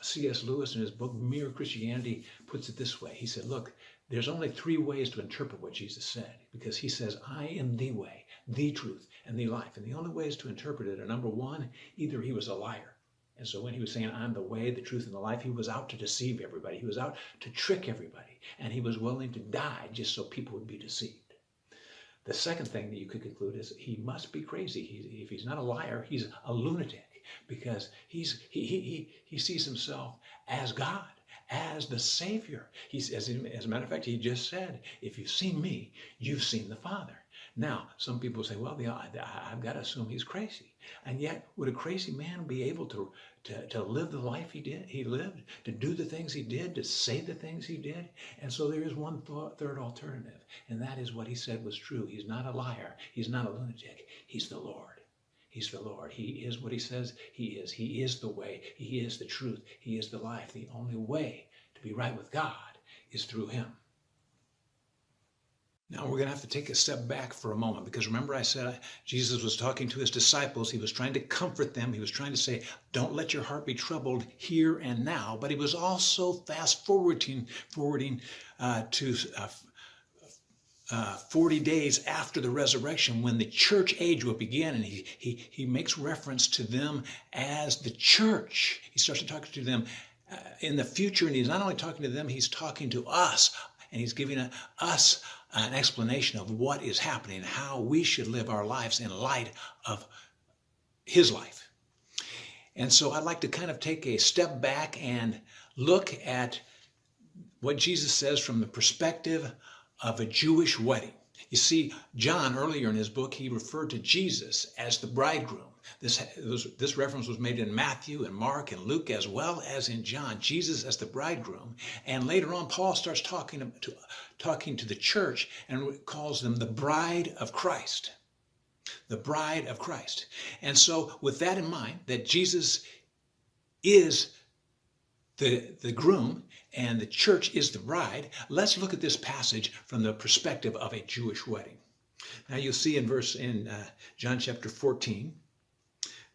C.S. Lewis in his book Mere Christianity puts it this way. He said, look, there's only three ways to interpret what Jesus said, because he says, I am the way, the truth, and the life. And the only ways to interpret it are, number one, either he was a liar. And so when he was saying, I'm the way, the truth, and the life, he was out to deceive everybody. He was out to trick everybody. And he was willing to die just so people would be deceived. The second thing that you could conclude is he must be crazy. If he's not a liar, he's a lunatic, because he sees himself as God, as the Savior. As a matter of fact, he just said, if you've seen me, you've seen the Father. Now, some people say, well, I've got to assume he's crazy. And yet, would a crazy man be able to live the life he lived, to do the things he did, to say the things he did? And so there is one third alternative, and that is what he said was true. He's not a liar. He's not a lunatic. He's the Lord. He's the Lord. He is what he says he is. He is the way. He is the truth. He is the life. The only way to be right with God is through him. Now we're going to have to take a step back for a moment, because remember I said Jesus was talking to his disciples. He was trying to comfort them. He was trying to say, don't let your heart be troubled here and now. But he was also fast forwarding to 40 days after the resurrection, when the church age will begin, and he makes reference to them as the church. He starts to talk to them in the future, and he's not only talking to them, he's talking to us, and he's giving us an explanation of what is happening, how we should live our lives in light of his life. And so I'd like to kind of take a step back and look at what Jesus says from the perspective of a Jewish wedding. You see, John, earlier in his book, he referred to Jesus as the bridegroom. This reference was made in Matthew and Mark and Luke, as well as in John, Jesus as the bridegroom. And later on, Paul starts talking to the church and calls them the bride of Christ. The bride of Christ. And so with that in mind, that Jesus is the groom and the church is the bride, let's look at this passage from the perspective of a Jewish wedding. Now you'll see in John chapter 14,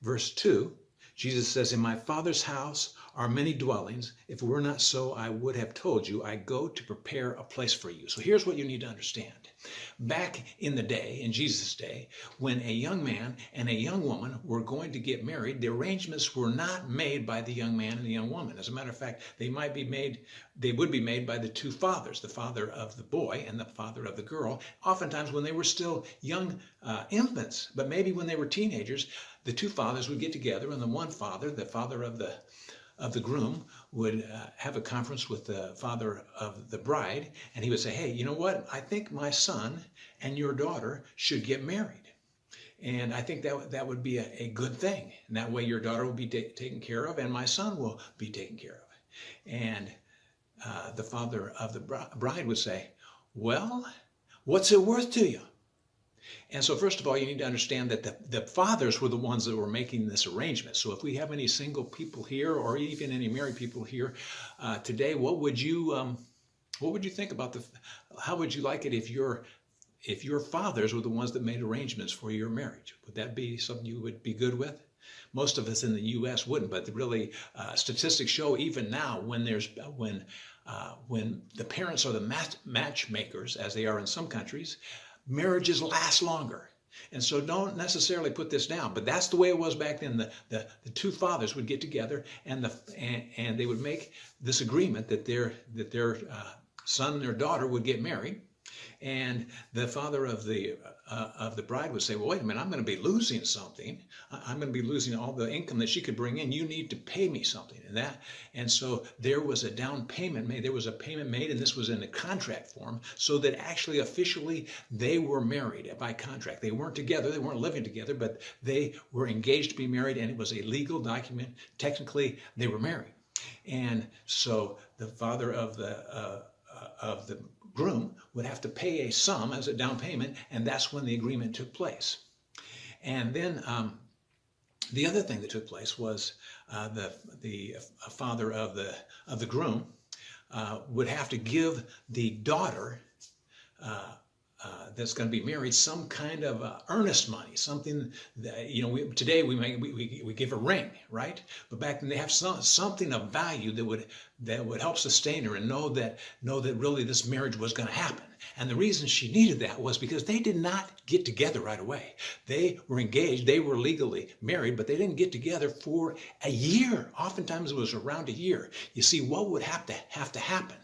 verse 2, Jesus says, in my Father's house are many dwellings. If it were not so, I would have told you, I go to prepare a place for you. So here's what you need to understand. Back in the day, in Jesus' day, when a young man and a young woman were going to get married, the arrangements were not made by the young man and the young woman. As a matter of fact, they would be made by the two fathers, the father of the boy and the father of the girl, oftentimes when they were still young infants. But maybe when they were teenagers, the two fathers would get together, and the one father, the father of the groom, would have a conference with the father of the bride, and he would say, hey, you know what? I think my son and your daughter should get married. And I think that would be a good thing. And that way your daughter will be taken care of, and my son will be taken care of. And the father of the bride would say, well, what's it worth to you? And so first of all, you need to understand that the fathers were the ones that were making this arrangement. So if we have any single people here, or even any married people here today, what would you think about how would you like it if your fathers were the ones that made arrangements for your marriage? Would that be something you would be good with? Most of us in the U.S. wouldn't, but really statistics show even now when the parents are the matchmakers, as they are in some countries, marriages last longer. And so don't necessarily put this down, but that's the way it was back then. The two fathers would get together, and they would make this agreement that their son and their daughter would get married. And the father of the bride would say, well, wait a minute, I'm going to be losing something. I'm going to be losing all the income that she could bring in. You need to pay me something. And so there was a down payment made. There was a payment made, and this was in a contract form, so that actually officially they were married by contract. They weren't together. They weren't living together, but they were engaged to be married, and it was a legal document. Technically, they were married. And so the father of the groom would have to pay a sum as a down payment, and that's when the agreement took place. And then the other thing that took place was the father of the groom would have to give the daughter that's going to be married some kind of earnest money, something that, today we give a ring, right? But back then they have something of value that would help sustain her and know that really this marriage was going to happen. And the reason she needed that was because they did not get together right away. They were engaged, they were legally married, but they didn't get together for a year. Oftentimes it was around a year. You see, what would have to happen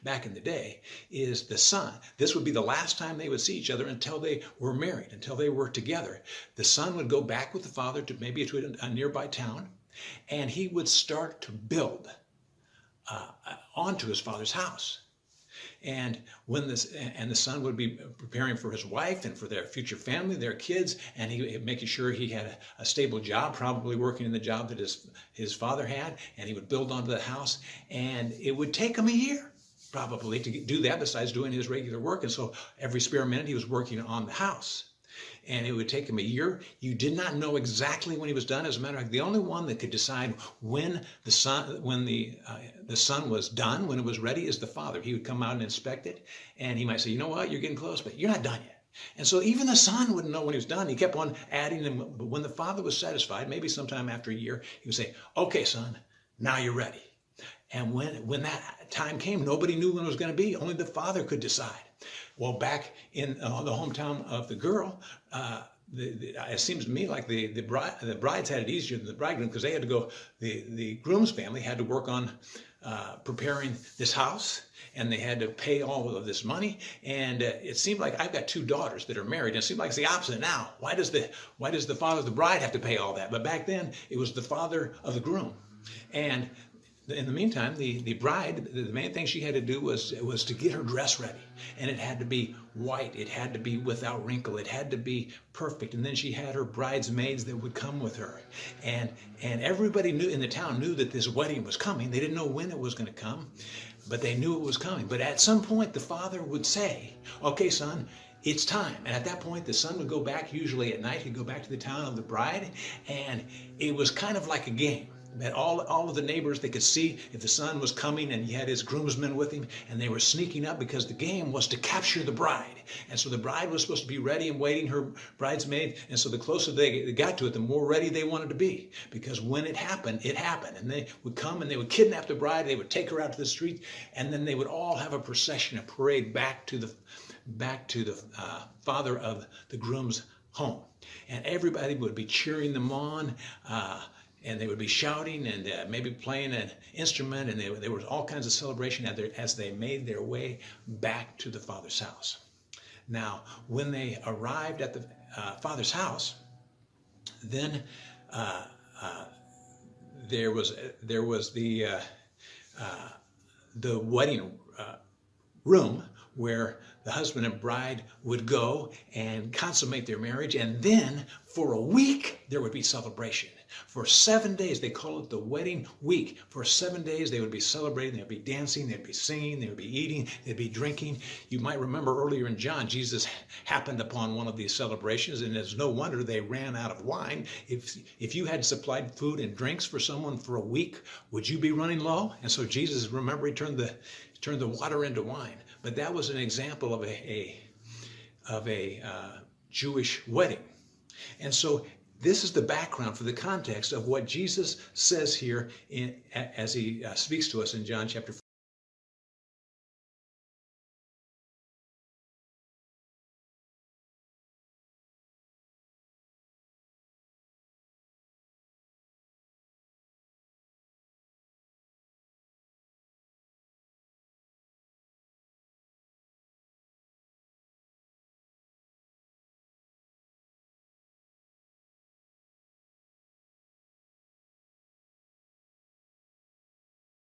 back in the day is the son, this would be the last time they would see each other until they were married, until they were together. The son would go back with the father to maybe to a nearby town, and he would start to build onto his father's house. And the son would be preparing for his wife and for their future family, their kids, and he making sure he had a stable job, probably working in the job that his father had, and he would build onto the house. And it would take him a year probably to do that, besides doing his regular work. And so every spare minute he was working on the house. And it would take him a year. You did not know exactly when he was done. As a matter of fact, the only one that could decide when the son was done, when it was ready, is the father. He would come out and inspect it, and he might say, you know what, you're getting close, but you're not done yet. And so even the son wouldn't know when he was done. He kept on adding them. But when the father was satisfied, maybe sometime after a year, he would say, okay, son, now you're ready. And when that time came, nobody knew when it was going to be. Only the father could decide. Well, back in the hometown of the girl, it seems to me like the brides had it easier than the bridegroom, because they had to go. The groom's family had to work on preparing this house, and they had to pay all of this money. And it seemed like, I've got two daughters that are married, and it seemed like it's the opposite now. Why does the father of the bride have to pay all that? But back then it was the father of the groom. And in the meantime, the bride, the main thing she had to do was to get her dress ready. And it had to be white. It had to be without wrinkle. It had to be perfect. And then she had her bridesmaids that would come with her. And everybody in the town knew that this wedding was coming. They didn't know when it was going to come, but they knew it was coming. But at some point, the father would say, okay, son, it's time. And at that point, the son would go back, usually at night. He'd go back to the town of the bride. And it was kind of like a game. That all of the neighbors, they could see if the son was coming, and he had his groomsmen with him, and they were sneaking up, because the game was to capture the bride. And so the bride was supposed to be ready and waiting, her bridesmaid. And so the closer they got to it, the more ready they wanted to be, because when it happened, it happened. And they would come and they would kidnap the bride. They would take her out to the street, and then they would all have a procession, a parade back to the father of the groom's home. And everybody would be cheering them on. And they would be shouting and maybe playing an instrument, and there was all kinds of celebration as they made their way back to the father's house. Now, when they arrived at the father's house, then there was the wedding room where the husband and bride would go and consummate their marriage, and then for a week there would be celebration. For 7 days, they call it the wedding week. For 7 days, they would be celebrating, they'd be dancing, they'd be singing, they'd be eating, they'd be drinking. You might remember earlier in John, Jesus happened upon one of these celebrations, and it's no wonder they ran out of wine. If you had supplied food and drinks for someone for a week, would you be running low? And so Jesus, remember, he turned the water into wine. But that was an example of a Jewish wedding. And so this is the background for the context of what Jesus says here as he speaks to us in John chapter